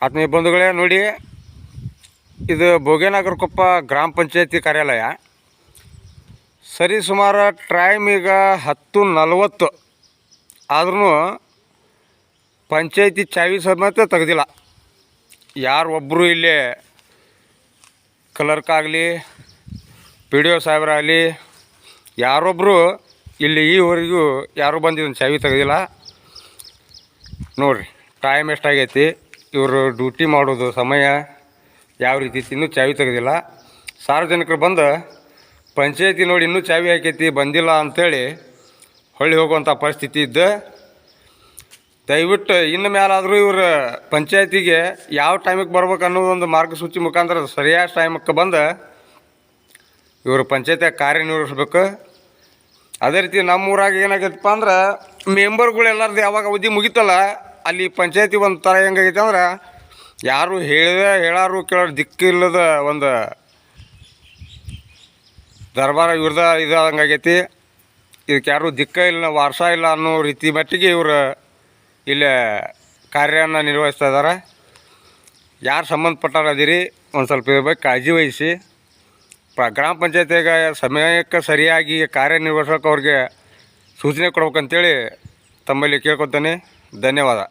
ಆತ್ಮೀಯ ಬಂಧುಗಳೇ, ನೋಡಿ, ಇದು ಭೋಗೇನಗರಕೊಪ್ಪ ಗ್ರಾಮ ಪಂಚಾಯತಿ ಕಾರ್ಯಾಲಯ. ಸರಿ ಸುಮಾರು ಟೈಮ್ ಈಗ 10:40 ಆದ್ರೂ ಪಂಚಾಯತಿ ಚಾವಿ ಸಮೇತ ತೆಗೆದಿಲ್ಲ. ಯಾರು ಒಬ್ಬರು ಇಲ್ಲೇ ಕ್ಲರ್ಕ್ ಆಗಲಿ, ಪಿ ಡಿ ಒ ಸಾಹೇಬರಾಗಲಿ, ಯಾರೊಬ್ಬರು ಇಲ್ಲಿ ಈವರೆಗೂ ಯಾರೂ ಬಂದು ಇದನ್ನು ಚಾವಿ ತೆಗೆದಿಲ್ಲ. ನೋಡಿರಿ ಟೈಮ್ ಎಷ್ಟಾಗೈತಿ, ಇವರು ಡ್ಯೂಟಿ ಮಾಡೋದು ಸಮಯ ಯಾವ ರೀತಿ ಐತಿ, ಇನ್ನೂ ಚಾವಿ ತೆಗೆದಿಲ್ಲ. ಸಾರ್ವಜನಿಕರು ಬಂದು ಪಂಚಾಯತಿ ನೋಡಿ ಇನ್ನೂ ಚಾವಿ ಹಾಕೈತಿ ಬಂದಿಲ್ಲ ಅಂಥೇಳಿ ಹೊಳ್ಳಿ ಹೋಗುವಂಥ ಪರಿಸ್ಥಿತಿ ಇದ್ದು, ದಯವಿಟ್ಟು ಇನ್ನು ಮೇಲಾದರೂ ಇವರು ಪಂಚಾಯತಿಗೆ ಯಾವ ಟೈಮಿಗೆ ಬರ್ಬೇಕು ಅನ್ನೋದೊಂದು ಮಾರ್ಗಸೂಚಿ ಮುಖಾಂತರ ಸರಿಯಾದ ಟೈಮಕ್ಕೆ ಬಂದು ಇವರು ಪಂಚಾಯತಿಯಾಗ ಕಾರ್ಯನಿರ್ವಹಿಸ್ಬೇಕು. ಅದೇ ರೀತಿ ನಮ್ಮೂರಾಗ ಏನಾಗೈತಪ್ಪ ಅಂದ್ರೆ ಮೆಂಬರ್ಗಳು ಎಲ್ಲರದ್ದು ಯಾವಾಗ ಅವಧಿ ಮುಗಿತಲ್ಲ, ಅಲ್ಲಿ ಪಂಚಾಯತಿ ಒಂದು ಥರ ಹೆಂಗಾಗೈತೆ ಅಂದ್ರೆ ಯಾರು ಹೇಳಾರು ಕೇಳೋರು ದಿಕ್ಕಿಲ್ಲದ ಒಂದು ದರ್ಬಾರ ಇವ್ರದ ಇದಂಗಾಗೈತಿ. ಇದಕ್ಕೆ ಯಾರು ದಿಕ್ಕ ಇಲ್ಲ, ವಾರಸ ಇಲ್ಲ ಅನ್ನೋ ರೀತಿ ಮಟ್ಟಿಗೆ ಇವರು ಇಲ್ಲೇ ಕಾರ್ಯನ ನಿರ್ವಹಿಸ್ತಾ ಇದ್ದಾರೆ. ಯಾರು ಸಂಬಂಧಪಟ್ಟಾರ ಅದೀರಿ ಒಂದು ಸ್ವಲ್ಪ ಇದ್ರ ಬಗ್ಗೆ ಕಾಳಜಿ ವಹಿಸಿ ಗ್ರಾಮ ಪಂಚಾಯತಿಯಾಗ ಸಮಯಕ್ಕೆ ಸರಿಯಾಗಿ ಕಾರ್ಯನಿರ್ವಹಿಸೋಕೆ ಅವ್ರಿಗೆ ಸೂಚನೆ ಕೊಡ್ಬೇಕಂತೇಳಿ ತಮ್ಮಲ್ಲಿ ಕೇಳ್ಕೊತಾನೆ. ಧನ್ಯವಾದ.